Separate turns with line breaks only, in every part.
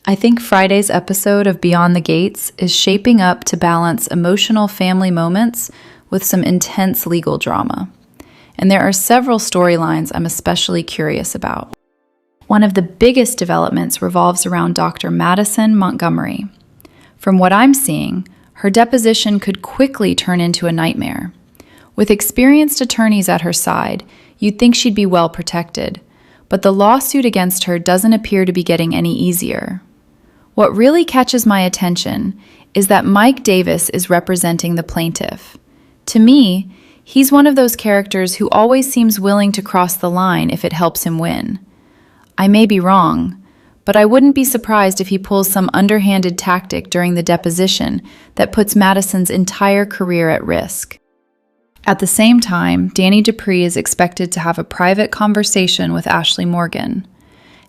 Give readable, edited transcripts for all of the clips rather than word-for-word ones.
I think Friday's episode of Beyond the Gates is shaping up to balance emotional family moments with some intense legal drama. And there are several storylines I'm especially curious about. One of the biggest developments revolves around Dr. Madison Montgomery. From what I'm seeing, her deposition could quickly turn into a nightmare. With experienced attorneys at her side, you'd think she'd be well protected, but the lawsuit against her doesn't appear to be getting any easier. What really catches my attention is that Mike Davis is representing the plaintiff. To me, he's one of those characters who always seems willing to cross the line if it helps him win. I may be wrong, but I wouldn't be surprised if he pulls some underhanded tactic during the deposition that puts Madison's entire career at risk. At the same time, Dani Dupree is expected to have a private conversation with Ashley Morgan.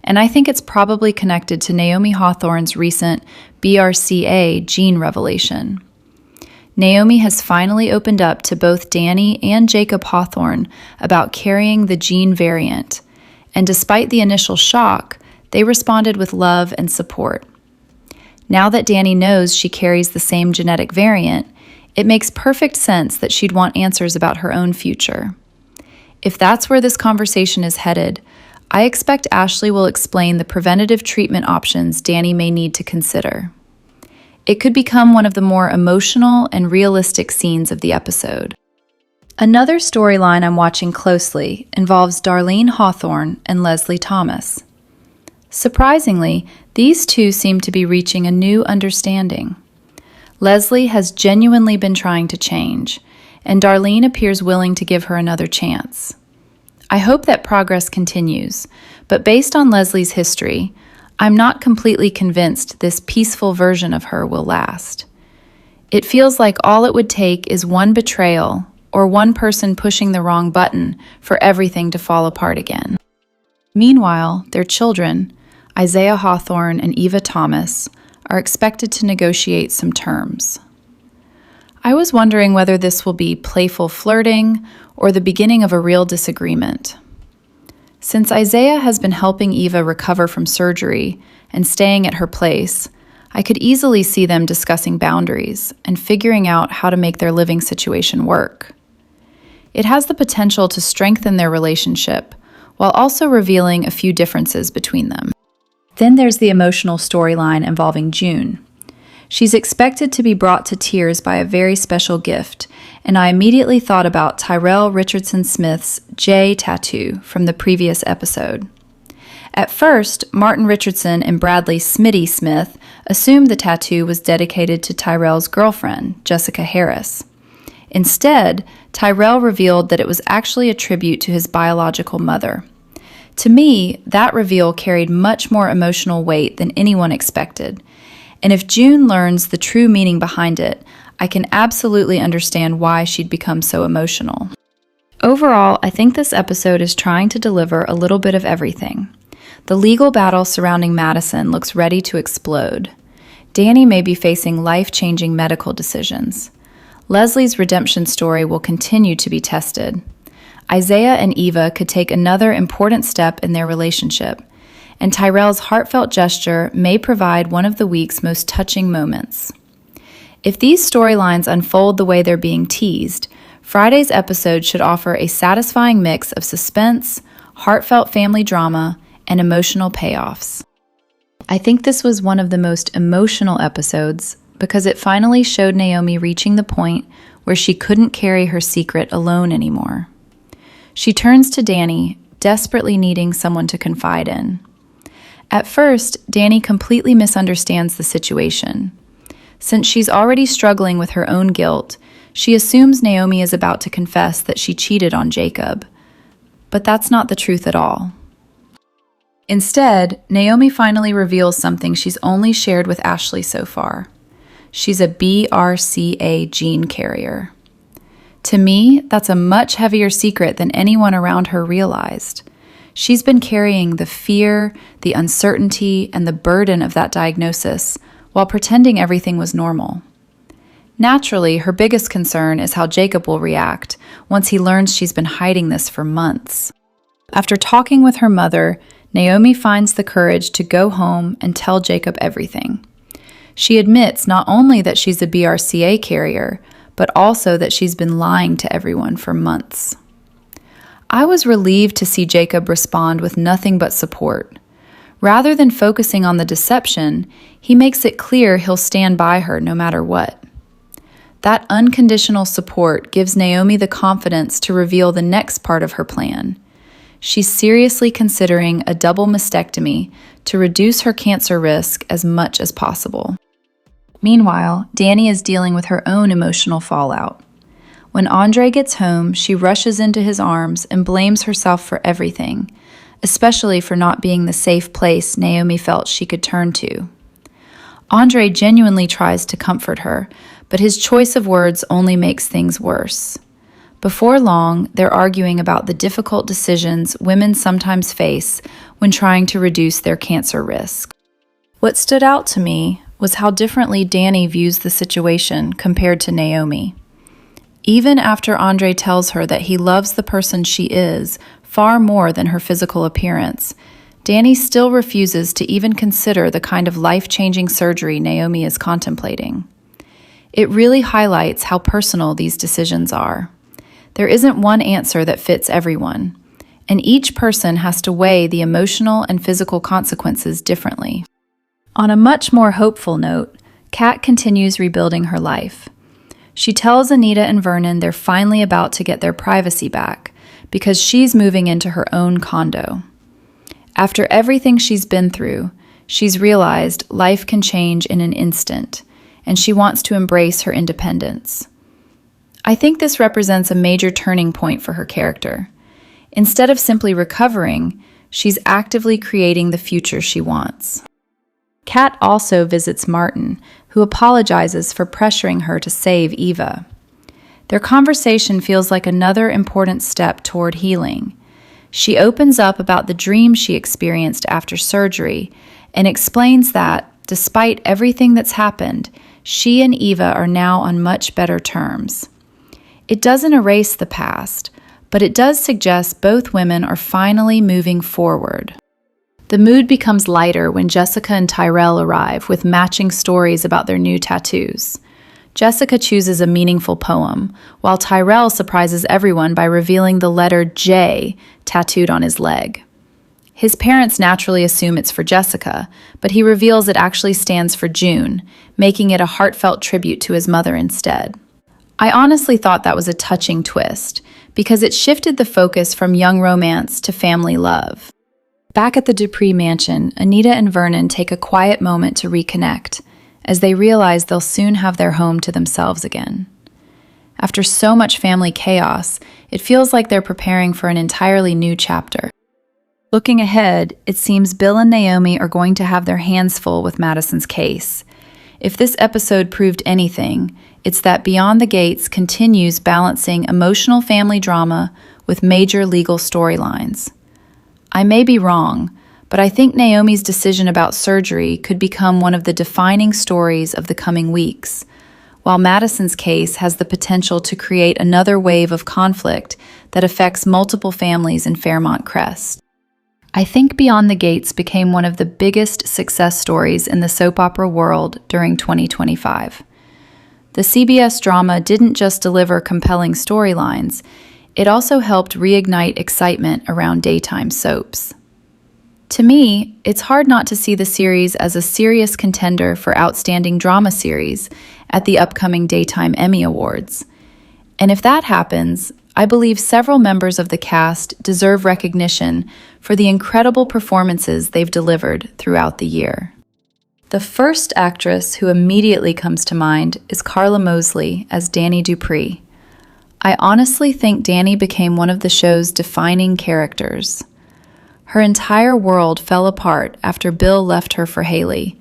And I think it's probably connected to Naomi Hawthorne's recent BRCA gene revelation. Naomi has finally opened up to both Dani and Jacob Hawthorne about carrying the gene variant, and despite the initial shock, they responded with love and support. Now that Dani knows she carries the same genetic variant, it makes perfect sense that she'd want answers about her own future. If that's where this conversation is headed, I expect Ashley will explain the preventative treatment options Dani may need to consider. It could become one of the more emotional and realistic scenes of the episode. Another storyline I'm watching closely involves Darlene Hawthorne and Leslie Thomas. Surprisingly, these two seem to be reaching a new understanding. Leslie has genuinely been trying to change, and Darlene appears willing to give her another chance. I hope that progress continues, but based on Leslie's history, I'm not completely convinced this peaceful version of her will last. It feels like all it would take is one betrayal or one person pushing the wrong button for everything to fall apart again. Meanwhile, their children, Isaiah Hawthorne and Eva Thomas, are expected to negotiate some terms. I was wondering whether this will be playful flirting or the beginning of a real disagreement. Since Isaiah has been helping Eva recover from surgery and staying at her place, I could easily see them discussing boundaries and figuring out how to make their living situation work. It has the potential to strengthen their relationship while also revealing a few differences between them. Then there's the emotional storyline involving June. She's expected to be brought to tears by a very special gift, and I immediately thought about Tyrell Richardson Smith's J tattoo from the previous episode. At first, Martin Richardson and Bradley Smitty Smith assumed the tattoo was dedicated to Tyrell's girlfriend, Jessica Harris. Instead, Tyrell revealed that it was actually a tribute to his biological mother. To me, that reveal carried much more emotional weight than anyone expected. And if June learns the true meaning behind it, I can absolutely understand why she'd become so emotional. Overall, I think this episode is trying to deliver a little bit of everything. The legal battle surrounding Madison looks ready to explode. Dani may be facing life-changing medical decisions. Leslie's redemption story will continue to be tested. Isaiah and Eva could take another important step in their relationship, and Tyrell's heartfelt gesture may provide one of the week's most touching moments. If these storylines unfold the way they're being teased, Friday's episode should offer a satisfying mix of suspense, heartfelt family drama, and emotional payoffs. I think this was one of the most emotional episodes because it finally showed Naomi reaching the point where she couldn't carry her secret alone anymore. She turns to Dani, desperately needing someone to confide in. At first, Dani completely misunderstands the situation. Since she's already struggling with her own guilt, she assumes Naomi is about to confess that she cheated on Jacob. But that's not the truth at all. Instead, Naomi finally reveals something she's only shared with Ashley so far. She's a BRCA gene carrier. To me, that's a much heavier secret than anyone around her realized. She's been carrying the fear, the uncertainty, and the burden of that diagnosis while pretending everything was normal. Naturally, her biggest concern is how Jacob will react once he learns she's been hiding this for months. After talking with her mother, Naomi finds the courage to go home and tell Jacob everything. She admits not only that she's a BRCA carrier, but also that she's been lying to everyone for months. I was relieved to see Jacob respond with nothing but support. Rather than focusing on the deception, he makes it clear he'll stand by her no matter what. That unconditional support gives Naomi the confidence to reveal the next part of her plan. She's seriously considering a double mastectomy to reduce her cancer risk as much as possible. Meanwhile, Dani is dealing with her own emotional fallout. When Andre gets home, she rushes into his arms and blames herself for everything, especially for not being the safe place Naomi felt she could turn to. Andre genuinely tries to comfort her, but his choice of words only makes things worse. Before long, they're arguing about the difficult decisions women sometimes face when trying to reduce their cancer risk. What stood out to me was how differently Dani views the situation compared to Naomi. Even after Andre tells her that he loves the person she is far more than her physical appearance, Dani still refuses to even consider the kind of life-changing surgery Naomi is contemplating. It really highlights how personal these decisions are. There isn't one answer that fits everyone, and each person has to weigh the emotional and physical consequences differently. On a much more hopeful note, Kat continues rebuilding her life. She tells Anita and Vernon they're finally about to get their privacy back because she's moving into her own condo. After everything she's been through, she's realized life can change in an instant, and she wants to embrace her independence. I think this represents a major turning point for her character. Instead of simply recovering, she's actively creating the future she wants. Kat also visits Martin, who apologizes for pressuring her to save Eva. Their conversation feels like another important step toward healing. She opens up about the dream she experienced after surgery and explains that, despite everything that's happened, she and Eva are now on much better terms. It doesn't erase the past, but it does suggest both women are finally moving forward. The mood becomes lighter when Jessica and Tyrell arrive with matching stories about their new tattoos. Jessica chooses a meaningful poem, while Tyrell surprises everyone by revealing the letter J tattooed on his leg. His parents naturally assume it's for Jessica, but he reveals it actually stands for June, making it a heartfelt tribute to his mother instead. I honestly thought that was a touching twist, because it shifted the focus from young romance to family love. Back at the Dupree mansion, Anita and Vernon take a quiet moment to reconnect, as they realize they'll soon have their home to themselves again. After so much family chaos, it feels like they're preparing for an entirely new chapter. Looking ahead, it seems Bill and Naomi are going to have their hands full with Madison's case. If this episode proved anything, it's that Beyond the Gates continues balancing emotional family drama with major legal storylines. I may be wrong, but I think Naomi's decision about surgery could become one of the defining stories of the coming weeks, while Madison's case has the potential to create another wave of conflict that affects multiple families in Fairmont Crest. I think Beyond the Gates became one of the biggest success stories in the soap opera world during 2025. The CBS drama didn't just deliver compelling storylines, it also helped reignite excitement around daytime soaps. To me, it's hard not to see the series as a serious contender for Outstanding Drama Series at the upcoming Daytime Emmy Awards. And if that happens, I believe several members of the cast deserve recognition for the incredible performances they've delivered throughout the year. The first actress who immediately comes to mind is Carla Mosley as Dani Dupree. I honestly think Dani became one of the show's defining characters. Her entire world fell apart after Bill left her for Haley,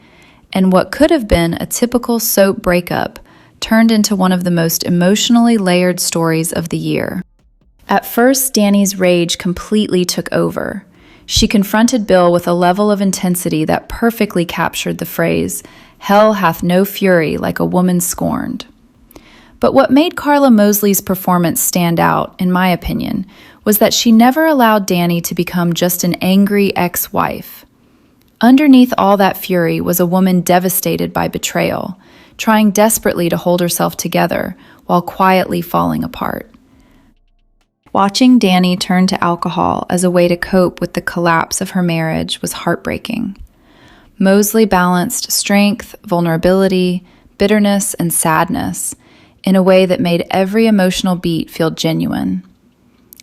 and what could have been a typical soap breakup turned into one of the most emotionally layered stories of the year. At first, Dani's rage completely took over. She confronted Bill with a level of intensity that perfectly captured the phrase, "Hell hath no fury like a woman scorned." But what made Carla Mosley's performance stand out, in my opinion, was that she never allowed Dani to become just an angry ex-wife. Underneath all that fury was a woman devastated by betrayal, trying desperately to hold herself together while quietly falling apart. Watching Dani turn to alcohol as a way to cope with the collapse of her marriage was heartbreaking. Mosley balanced strength, vulnerability, bitterness, and sadness in a way that made every emotional beat feel genuine.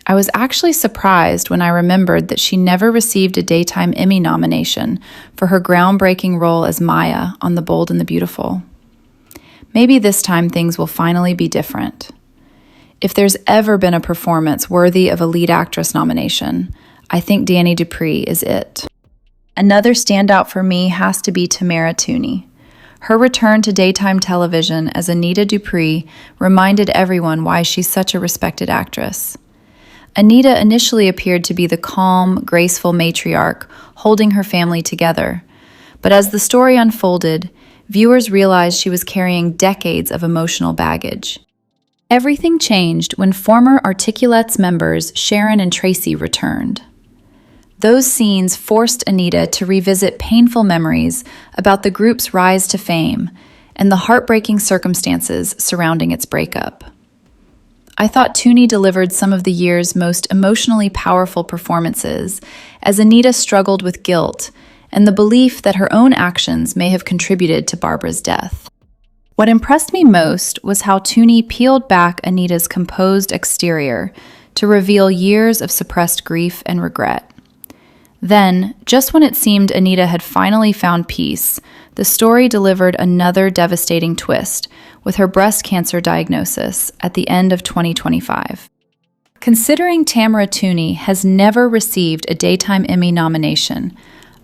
I was actually surprised when I remembered that she never received a Daytime Emmy nomination for her groundbreaking role as Maya on The Bold and the Beautiful. Maybe this time things will finally be different. If there's ever been a performance worthy of a lead actress nomination, I think Dani Dupree is it. Another standout for me has to be Tamara Tunie. Her return to daytime television as Anita Dupree reminded everyone why she's such a respected actress. Anita initially appeared to be the calm, graceful matriarch holding her family together, but as the story unfolded, viewers realized she was carrying decades of emotional baggage. Everything changed when former Articulettes members Sharon and Tracy returned. Those scenes forced Anita to revisit painful memories about the group's rise to fame and the heartbreaking circumstances surrounding its breakup. I thought Tunie delivered some of the year's most emotionally powerful performances as Anita struggled with guilt and the belief that her own actions may have contributed to Barbara's death. What impressed me most was how Tunie peeled back Anita's composed exterior to reveal years of suppressed grief and regret. Then, just when it seemed Anita had finally found peace, the story delivered another devastating twist with her breast cancer diagnosis at the end of 2025. Considering Tamara Tunie has never received a Daytime Emmy nomination,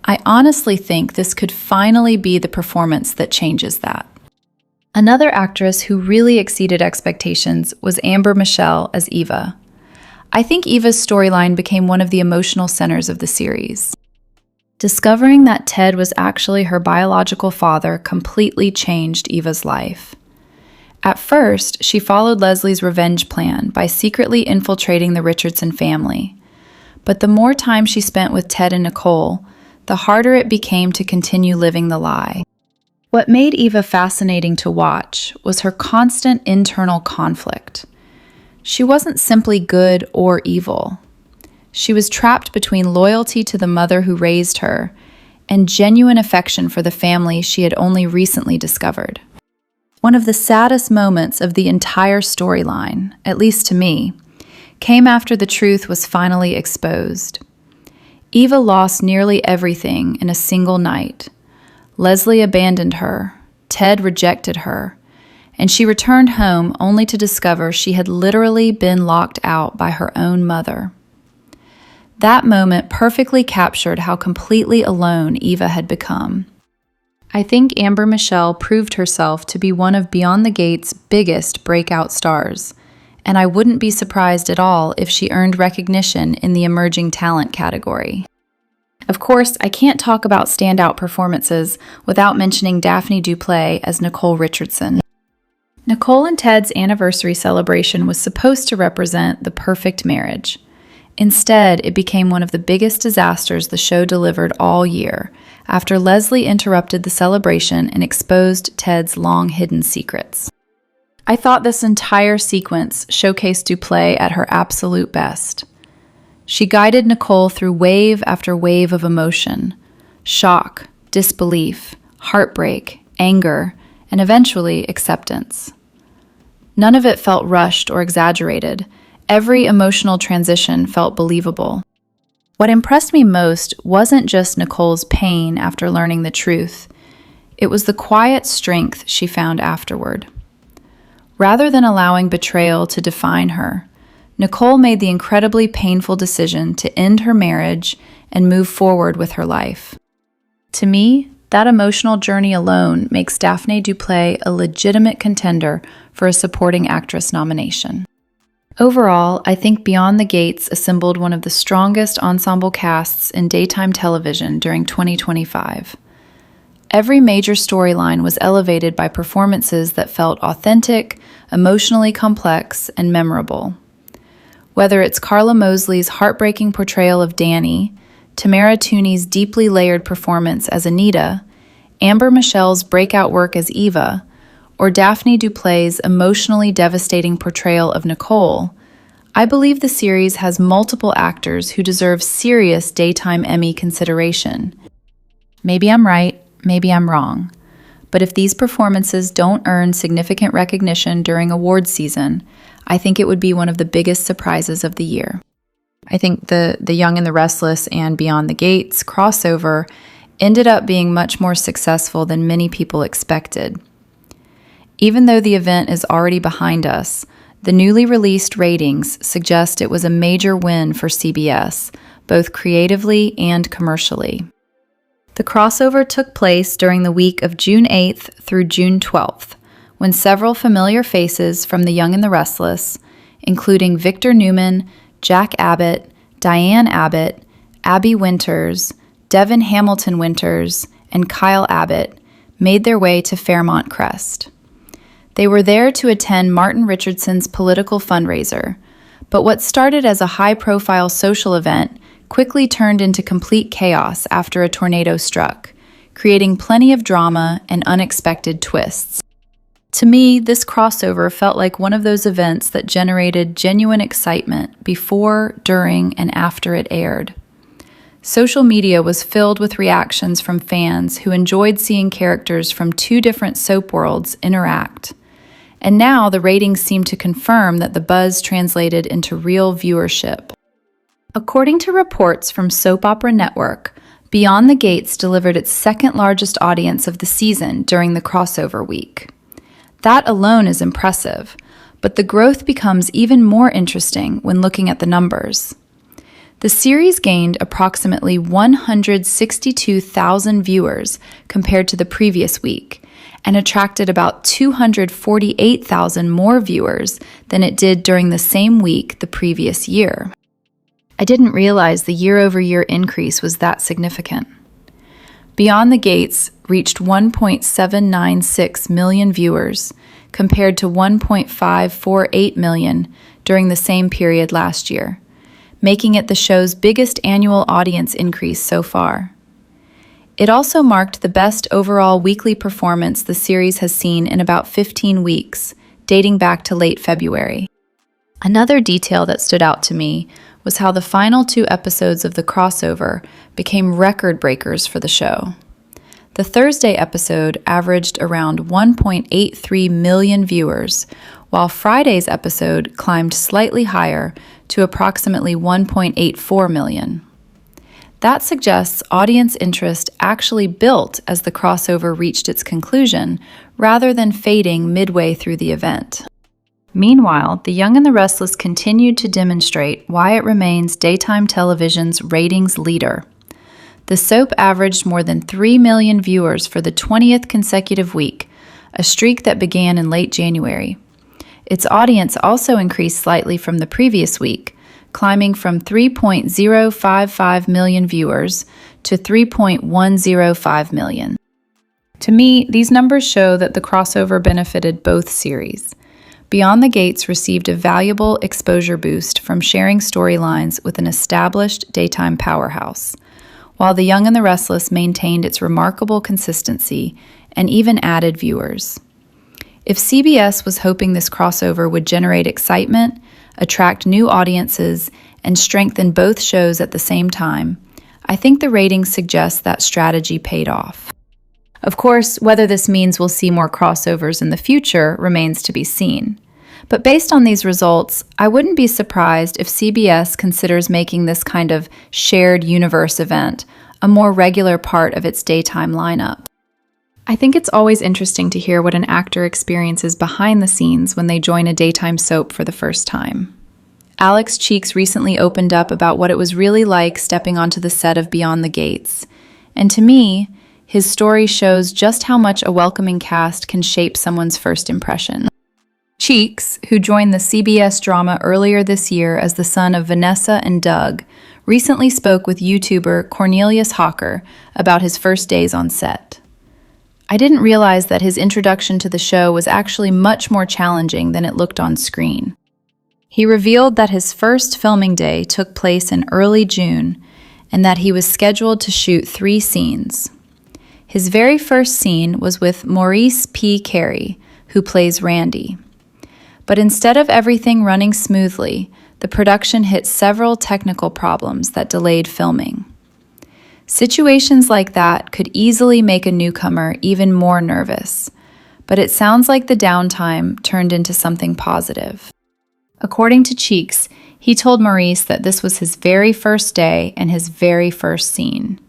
I honestly think this could finally be the performance that changes that. Another actress who really exceeded expectations was Amber Michelle as Eva. I think Eva's storyline became one of the emotional centers of the series. Discovering that Ted was actually her biological father completely changed Eva's life. At first, she followed Leslie's revenge plan by secretly infiltrating the Richardson family. But the more time she spent with Ted and Nicole, the harder it became to continue living the lie. What made Eva fascinating to watch was her constant internal conflict. She wasn't simply good or evil. She was trapped between loyalty to the mother who raised her and genuine affection for the family she had only recently discovered. One of the saddest moments of the entire storyline, at least to me, came after the truth was finally exposed. Eva lost nearly everything in a single night. Leslie abandoned her, Ted rejected her, and she returned home only to discover she had literally been locked out by her own mother. That moment perfectly captured how completely alone Eva had become. I think Amber Michelle proved herself to be one of Beyond the Gates' biggest breakout stars, and I wouldn't be surprised at all if she earned recognition in the emerging talent category. Of course, I can't talk about standout performances without mentioning Daphne du Plessis as Nicole Richardson. Nicole and Ted's anniversary celebration was supposed to represent the perfect marriage. Instead, it became one of the biggest disasters the show delivered all year, after Leslie interrupted the celebration and exposed Ted's long-hidden secrets. I thought this entire sequence showcased du Plessis at her absolute best. She guided Nicole through wave after wave of emotion: shock, disbelief, heartbreak, anger, and eventually acceptance. None of it felt rushed or exaggerated. Every emotional transition felt believable. What impressed me most wasn't just Nicole's pain after learning the truth. It was the quiet strength she found afterward. Rather than allowing betrayal to define her, Nicole made the incredibly painful decision to end her marriage and move forward with her life. To me, that emotional journey alone makes Daphne du Plessis a legitimate contender for a supporting actress nomination. Overall, I think Beyond the Gates assembled one of the strongest ensemble casts in daytime television during 2025. Every major storyline was elevated by performances that felt authentic, emotionally complex, and memorable. Whether it's Carla Mosley's heartbreaking portrayal of Dani, Tamara Tooney's deeply layered performance as Anita, Amber Michelle's breakout work as Eva, or Daphne du Plessis' emotionally devastating portrayal of Nicole, I believe the series has multiple actors who deserve serious daytime Emmy consideration. Maybe I'm right, maybe I'm wrong, but if these performances don't earn significant recognition during awards season, I think it would be one of the biggest surprises of the year. I think the Young and the Restless and Beyond the Gates crossover ended up being much more successful than many people expected. Even though the event is already behind us, the newly released ratings suggest it was a major win for CBS, both creatively and commercially. The crossover took place during the week of June 8th through June 12th, when several familiar faces from The Young and the Restless, including Victor Newman, Jack Abbott, Diane Abbott, Abby Winters, Devin Hamilton Winters, and Kyle Abbott, made their way to Fairmont Crest. They were there to attend Martin Richardson's political fundraiser, but what started as a high-profile social event quickly turned into complete chaos after a tornado struck, creating plenty of drama and unexpected twists. To me, this crossover felt like one of those events that generated genuine excitement before, during, and after it aired. Social media was filled with reactions from fans who enjoyed seeing characters from two different soap worlds interact. And now the ratings seem to confirm that the buzz translated into real viewership. According to reports from Soap Opera Network, Beyond the Gates delivered its second largest audience of the season during the crossover week. That alone is impressive, but the growth becomes even more interesting when looking at the numbers. The series gained approximately 162,000 viewers compared to the previous week, and attracted about 248,000 more viewers than it did during the same week the previous year. I didn't realize the year-over-year increase was that significant. Beyond the Gates reached 1.796 million viewers, compared to 1.548 million during the same period last year, making it the show's biggest annual audience increase so far. It also marked the best overall weekly performance the series has seen in about 15 weeks, dating back to late February. Another detail that stood out to me was how the final two episodes of the crossover became record breakers for the show. The Thursday episode averaged around 1.83 million viewers, while Friday's episode climbed slightly higher to approximately 1.84 million. That suggests audience interest actually built as the crossover reached its conclusion, rather than fading midway through the event. Meanwhile, The Young and the Restless continued to demonstrate why it remains daytime television's ratings leader. The soap averaged more than 3 million viewers for the 20th consecutive week, a streak that began in late January. Its audience also increased slightly from the previous week, climbing from 3.055 million viewers to 3.105 million. To me, these numbers show that the crossover benefited both series. Beyond the Gates received a valuable exposure boost from sharing storylines with an established daytime powerhouse, while The Young and the Restless maintained its remarkable consistency and even added viewers. If CBS was hoping this crossover would generate excitement, attract new audiences, and strengthen both shows at the same time, I think the ratings suggest that strategy paid off. Of course, whether this means we'll see more crossovers in the future remains to be seen. But based on these results, I wouldn't be surprised if CBS considers making this kind of shared universe event a more regular part of its daytime lineup. I think it's always interesting to hear what an actor experiences behind the scenes when they join a daytime soap for the first time. Alex Cheeks recently opened up about what it was really like stepping onto the set of Beyond the Gates, and to me, his story shows just how much a welcoming cast can shape someone's first impression. Cheeks, who joined the CBS drama earlier this year as the son of Vanessa and Doug, recently spoke with YouTuber Cornelius Hawker about his first days on set. I didn't realize that his introduction to the show was actually much more challenging than it looked on screen. He revealed that his first filming day took place in early June and that he was scheduled to shoot 3 scenes. His very first scene was with Maurice P. Carey, who plays Randy. But instead of everything running smoothly, the production hit several technical problems that delayed filming. Situations like that could easily make a newcomer even more nervous, but it sounds like the downtime turned into something positive. According to Cheeks, he told Maurice that this was his very first day and his very first scene.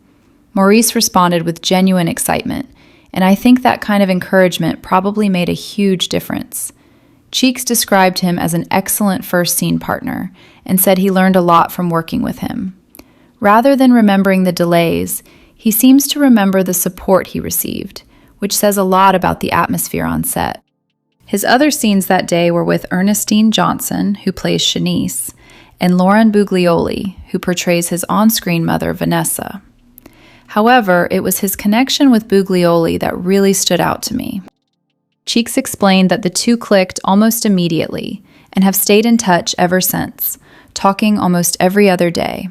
Maurice responded with genuine excitement, and I think that kind of encouragement probably made a huge difference. Cheeks described him as an excellent first scene partner and said he learned a lot from working with him. Rather than remembering the delays, he seems to remember the support he received, which says a lot about the atmosphere on set. His other scenes that day were with Ernestine Johnson, who plays Shanice, and Lauren Buglioli, who portrays his on-screen mother, Vanessa. However, it was his connection with Buglioli that really stood out to me. Cheeks explained that the two clicked almost immediately and have stayed in touch ever since, talking almost every other day.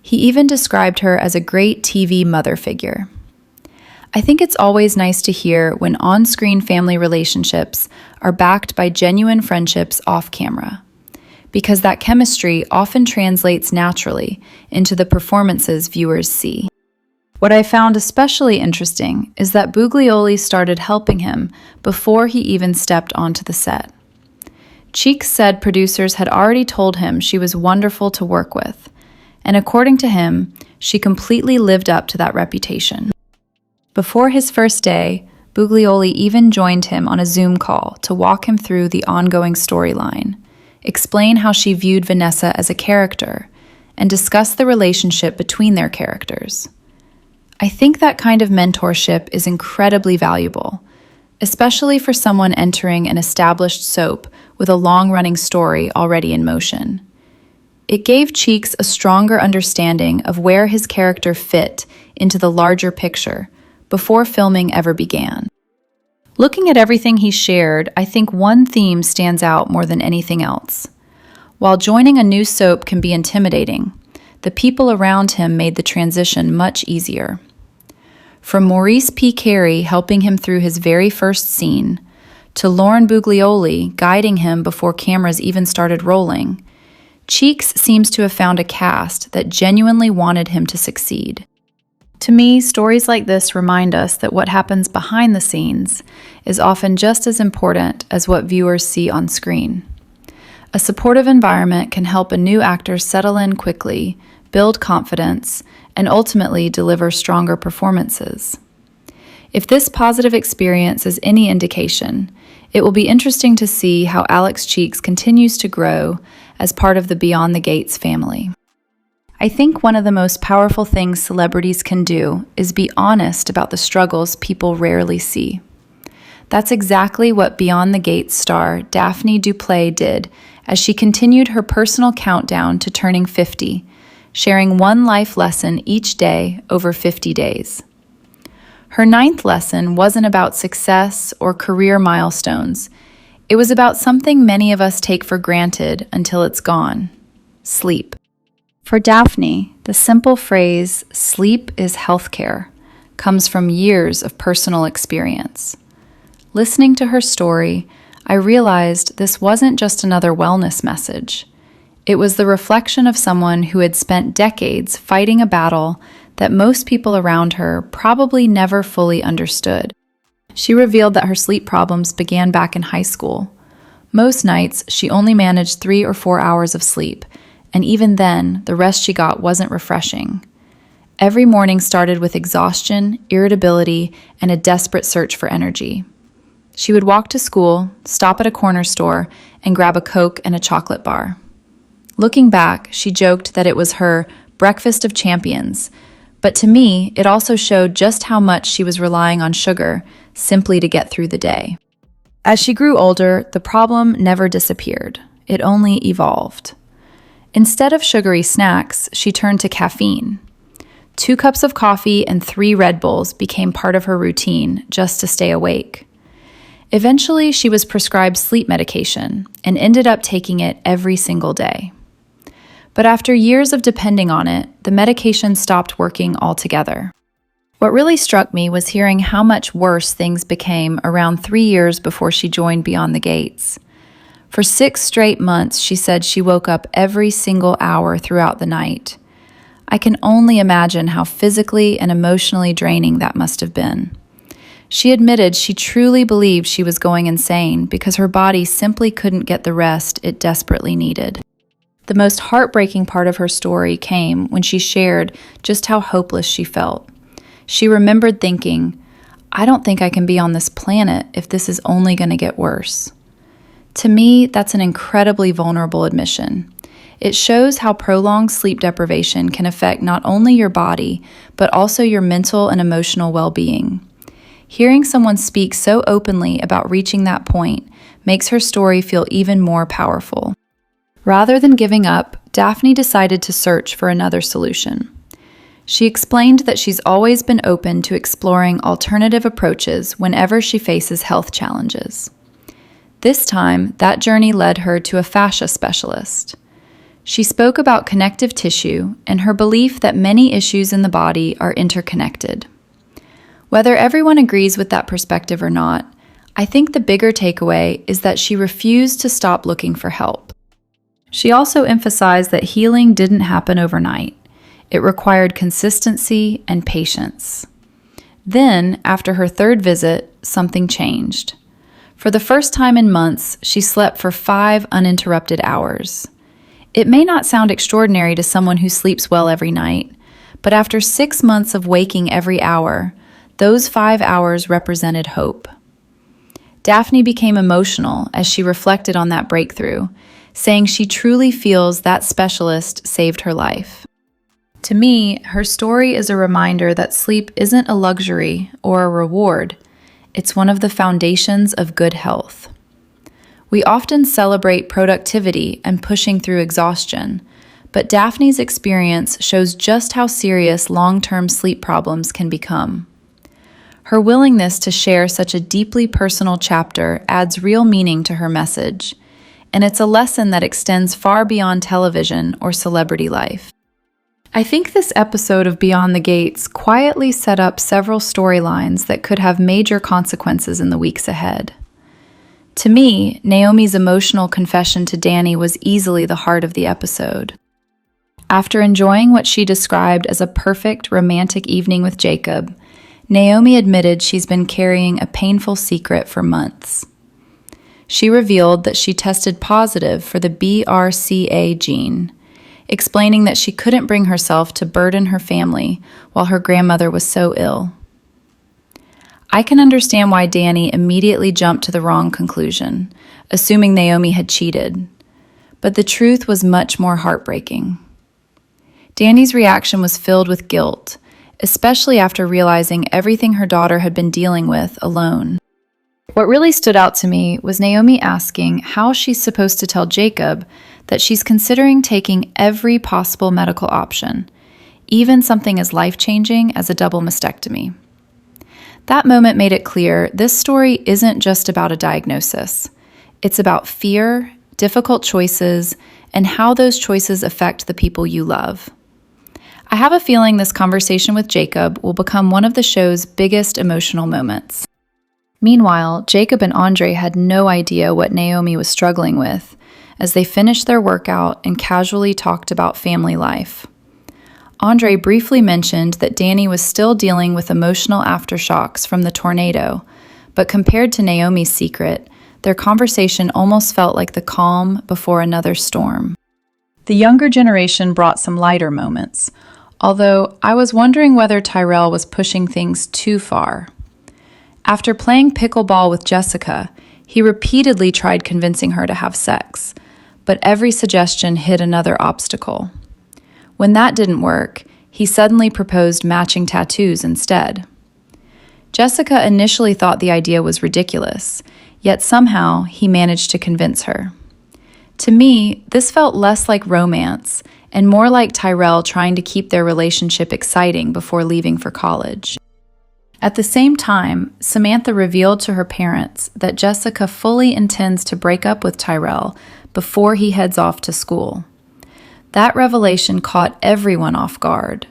He even described her as a great TV mother figure. I think it's always nice to hear when on-screen family relationships are backed by genuine friendships off-camera, because that chemistry often translates naturally into the performances viewers see. What I found especially interesting is that Buglioli started helping him before he even stepped onto the set. Cheeks said producers had already told him she was wonderful to work with, and according to him, she completely lived up to that reputation. Before his first day, Buglioli even joined him on a Zoom call to walk him through the ongoing storyline, explain how she viewed Vanessa as a character, and discuss the relationship between their characters. I think that kind of mentorship is incredibly valuable, especially for someone entering an established soap with a long-running story already in motion. It gave Cheeks a stronger understanding of where his character fit into the larger picture before filming ever began. Looking at everything he shared, I think one theme stands out more than anything else. While joining a new soap can be intimidating, the people around him made the transition much easier. From Maurice P. Carey helping him through his very first scene, to Lauren Buglioli guiding him before cameras even started rolling, Cheeks seems to have found a cast that genuinely wanted him to succeed. To me, stories like this remind us that what happens behind the scenes is often just as important as what viewers see on screen. A supportive environment can help a new actor settle in quickly, build confidence, and ultimately deliver stronger performances. If this positive experience is any indication, it will be interesting to see how Alex Cheeks continues to grow as part of the Beyond the Gates family. I think one of the most powerful things celebrities can do is be honest about the struggles people rarely see. That's exactly what Beyond the Gates star Daphne Duplay did as she continued her personal countdown to turning 50, sharing one life lesson each day over 50 days. Her 9th lesson wasn't about success or career milestones. It was about something many of us take for granted until it's gone: sleep. For Daphne, the simple phrase, "sleep is healthcare," comes from years of personal experience. Listening to her story, I realized this wasn't just another wellness message. It was the reflection of someone who had spent decades fighting a battle that most people around her probably never fully understood. She revealed that her sleep problems began back in high school. Most nights, she only managed 3 or 4 hours of sleep, and even then, the rest she got wasn't refreshing. Every morning started with exhaustion, irritability, and a desperate search for energy. She would walk to school, stop at a corner store, and grab a Coke and a chocolate bar. Looking back, she joked that it was her breakfast of champions, but to me, it also showed just how much she was relying on sugar simply to get through the day. As she grew older, the problem never disappeared. It only evolved. Instead of sugary snacks, she turned to caffeine. 2 cups of coffee and 3 Red Bulls became part of her routine just to stay awake. Eventually, she was prescribed sleep medication and ended up taking it every single day. But after years of depending on it, the medication stopped working altogether. What really struck me was hearing how much worse things became around 3 years before she joined Beyond the Gates. For 6 straight months, she said she woke up every single hour throughout the night. I can only imagine how physically and emotionally draining that must have been. She admitted she truly believed she was going insane because her body simply couldn't get the rest it desperately needed. The most heartbreaking part of her story came when she shared just how hopeless she felt. She remembered thinking, "I don't think I can be on this planet if this is only going to get worse." To me, that's an incredibly vulnerable admission. It shows how prolonged sleep deprivation can affect not only your body, but also your mental and emotional well-being. Hearing someone speak so openly about reaching that point makes her story feel even more powerful. Rather than giving up, Daphne decided to search for another solution. She explained that she's always been open to exploring alternative approaches whenever she faces health challenges. This time, that journey led her to a fascia specialist. She spoke about connective tissue and her belief that many issues in the body are interconnected. Whether everyone agrees with that perspective or not, I think the bigger takeaway is that she refused to stop looking for help. She also emphasized that healing didn't happen overnight. It required consistency and patience. Then, after her 3rd visit, something changed. For the first time in months, she slept for 5 uninterrupted hours. It may not sound extraordinary to someone who sleeps well every night, but after 6 months of waking every hour, those 5 hours represented hope. Daphne became emotional as she reflected on that breakthrough, saying she truly feels that specialist saved her life. To me, her story is a reminder that sleep isn't a luxury or a reward. It's one of the foundations of good health. We often celebrate productivity and pushing through exhaustion, but Daphne's experience shows just how serious long-term sleep problems can become. Her willingness to share such a deeply personal chapter adds real meaning to her message, and it's a lesson that extends far beyond television or celebrity life. I think this episode of Beyond the Gates quietly set up several storylines that could have major consequences in the weeks ahead. To me, Naomi's emotional confession to Dani was easily the heart of the episode. After enjoying what she described as a perfect romantic evening with Jacob, Naomi admitted she's been carrying a painful secret for months. She revealed that she tested positive for the BRCA gene, explaining that she couldn't bring herself to burden her family while her grandmother was so ill. I can understand why Dani immediately jumped to the wrong conclusion, assuming Naomi had cheated. But the truth was much more heartbreaking. Dani's reaction was filled with guilt, especially after realizing everything her daughter had been dealing with alone. What really stood out to me was Naomi asking how she's supposed to tell Jacob that she's considering taking every possible medical option, even something as life-changing as a double mastectomy. That moment made it clear this story isn't just about a diagnosis. It's about fear, difficult choices, and how those choices affect the people you love. I have a feeling this conversation with Jacob will become one of the show's biggest emotional moments. Meanwhile, Jacob and Andre had no idea what Naomi was struggling with as they finished their workout and casually talked about family life. Andre briefly mentioned that Dani was still dealing with emotional aftershocks from the tornado, but compared to Naomi's secret, their conversation almost felt like the calm before another storm. The younger generation brought some lighter moments, although I was wondering whether Tyrell was pushing things too far. After playing pickleball with Jessica, he repeatedly tried convincing her to have sex, but every suggestion hit another obstacle. When that didn't work, he suddenly proposed matching tattoos instead. Jessica initially thought the idea was ridiculous, yet somehow he managed to convince her. To me, this felt less like romance and more like Tyrell trying to keep their relationship exciting before leaving for college. At the same time, Samantha revealed to her parents that Jessica fully intends to break up with Tyrell before he heads off to school. That revelation caught everyone off guard.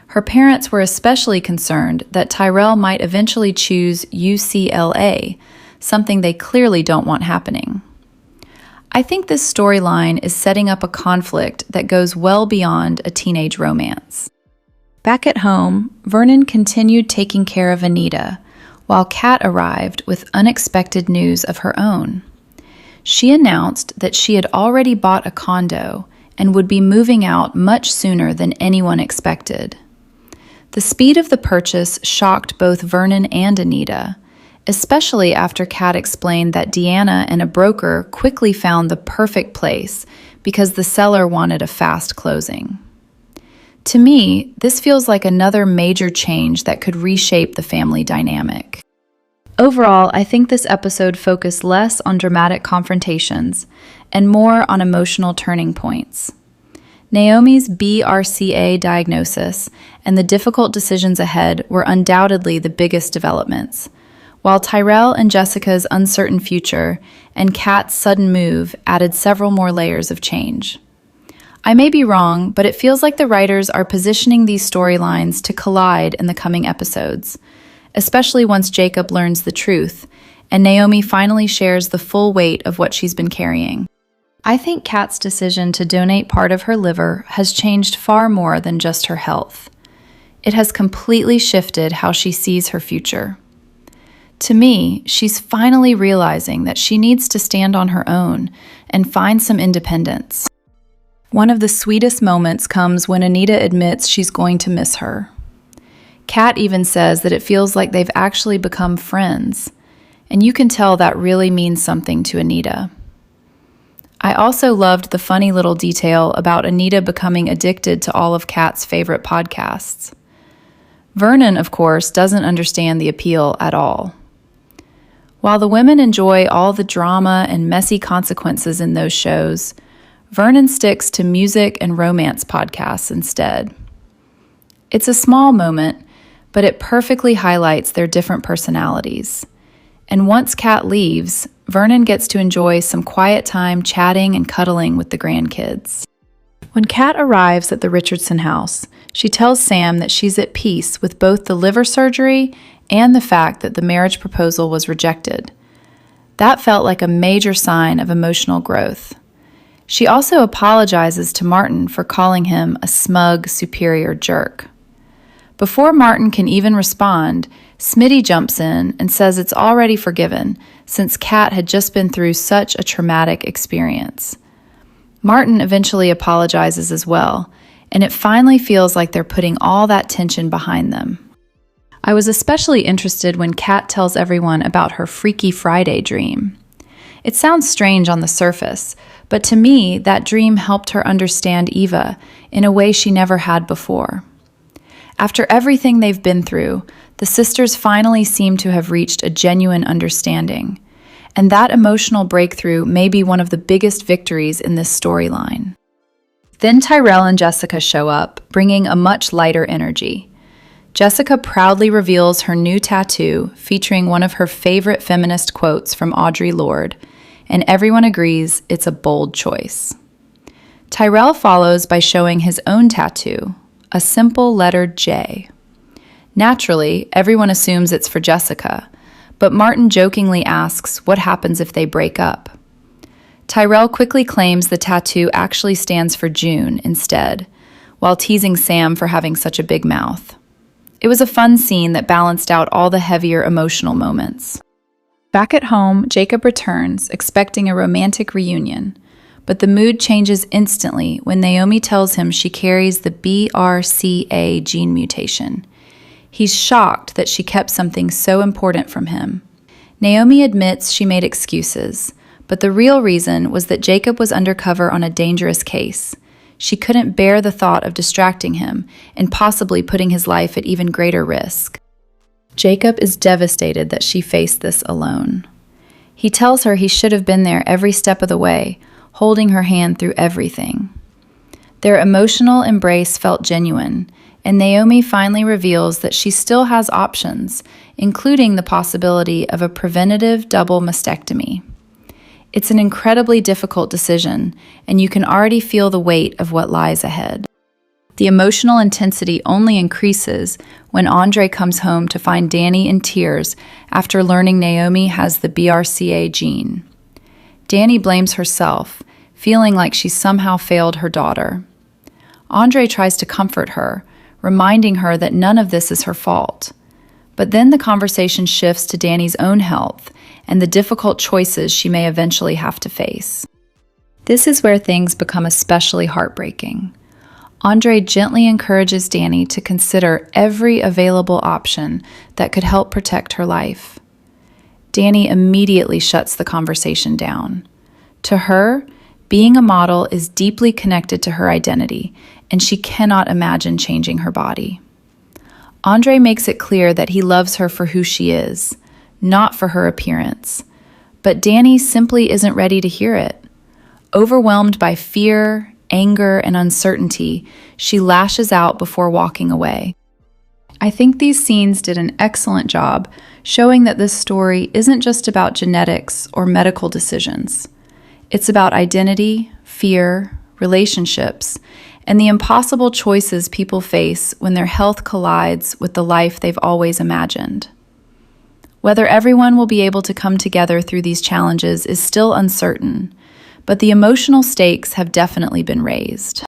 Her parents were especially concerned that Tyrell might eventually choose UCLA, something they clearly don't want happening. I think this storyline is setting up a conflict that goes well beyond a teenage romance. Back at home, Vernon continued taking care of Anita, while Kat arrived with unexpected news of her own. She announced that she had already bought a condo and would be moving out much sooner than anyone expected. The speed of the purchase shocked both Vernon and Anita, especially after Kat explained that Deanna and a broker quickly found the perfect place because the seller wanted a fast closing. To me, this feels like another major change that could reshape the family dynamic. Overall, I think this episode focused less on dramatic confrontations and more on emotional turning points. Naomi's BRCA diagnosis and the difficult decisions ahead were undoubtedly the biggest developments, while Tyrell and Jessica's uncertain future and Kat's sudden move added several more layers of change. I may be wrong, but it feels like the writers are positioning these storylines to collide in the coming episodes, especially once Jacob learns the truth and Naomi finally shares the full weight of what she's been carrying. I think Kat's decision to donate part of her liver has changed far more than just her health. It has completely shifted how she sees her future. To me, she's finally realizing that she needs to stand on her own and find some independence. One of the sweetest moments comes when Anita admits she's going to miss her. Kat even says that it feels like they've actually become friends, and you can tell that really means something to Anita. I also loved the funny little detail about Anita becoming addicted to all of Kat's favorite podcasts. Vernon, of course, doesn't understand the appeal at all. While the women enjoy all the drama and messy consequences in those shows, Vernon sticks to music and romance podcasts instead. It's a small moment, but it perfectly highlights their different personalities. And once Kat leaves, Vernon gets to enjoy some quiet time chatting and cuddling with the grandkids. When Kat arrives at the Richardson house, she tells Sam that she's at peace with both the liver surgery and the fact that the marriage proposal was rejected. That felt like a major sign of emotional growth. She also apologizes to Martin for calling him a smug, superior jerk. Before Martin can even respond, Smitty jumps in and says it's already forgiven since Kat had just been through such a traumatic experience. Martin eventually apologizes as well, and it finally feels like they're putting all that tension behind them. I was especially interested when Kat tells everyone about her Freaky Friday dream. It sounds strange on the surface, but to me, that dream helped her understand Eva in a way she never had before. After everything they've been through, the sisters finally seem to have reached a genuine understanding, and that emotional breakthrough may be one of the biggest victories in this storyline. Then Tyrell and Jessica show up, bringing a much lighter energy. Jessica proudly reveals her new tattoo featuring one of her favorite feminist quotes from Audre Lorde, and everyone agrees it's a bold choice. Tyrell follows by showing his own tattoo, a simple letter J. Naturally, everyone assumes it's for Jessica, but Martin jokingly asks what happens if they break up. Tyrell quickly claims the tattoo actually stands for June instead, while teasing Sam for having such a big mouth. It was a fun scene that balanced out all the heavier emotional moments. Back at home, Jacob returns, expecting a romantic reunion, but the mood changes instantly when Naomi tells him she carries the BRCA gene mutation. He's shocked that she kept something so important from him. Naomi admits she made excuses, but the real reason was that Jacob was undercover on a dangerous case. She couldn't bear the thought of distracting him and possibly putting his life at even greater risk. Jacob is devastated that she faced this alone. He tells her he should have been there every step of the way, holding her hand through everything. Their emotional embrace felt genuine, and Naomi finally reveals that she still has options, including the possibility of a preventative double mastectomy. It's an incredibly difficult decision, and you can already feel the weight of what lies ahead. The emotional intensity only increases when Andre comes home to find Dani in tears after learning Naomi has the BRCA gene. Dani blames herself, feeling like she somehow failed her daughter. Andre tries to comfort her, reminding her that none of this is her fault. But then the conversation shifts to Dani's own health and the difficult choices she may eventually have to face. This is where things become especially heartbreaking. Andre gently encourages Dani to consider every available option that could help protect her life. Dani immediately shuts the conversation down. To her, being a model is deeply connected to her identity, and she cannot imagine changing her body. Andre makes it clear that he loves her for who she is, not for her appearance. But Dani simply isn't ready to hear it. Overwhelmed by fear, anger, and uncertainty, she lashes out before walking away. I think these scenes did an excellent job showing that this story isn't just about genetics or medical decisions. It's about identity, fear, relationships, and the impossible choices people face when their health collides with the life they've always imagined. Whether everyone will be able to come together through these challenges is still uncertain, but the emotional stakes have definitely been raised.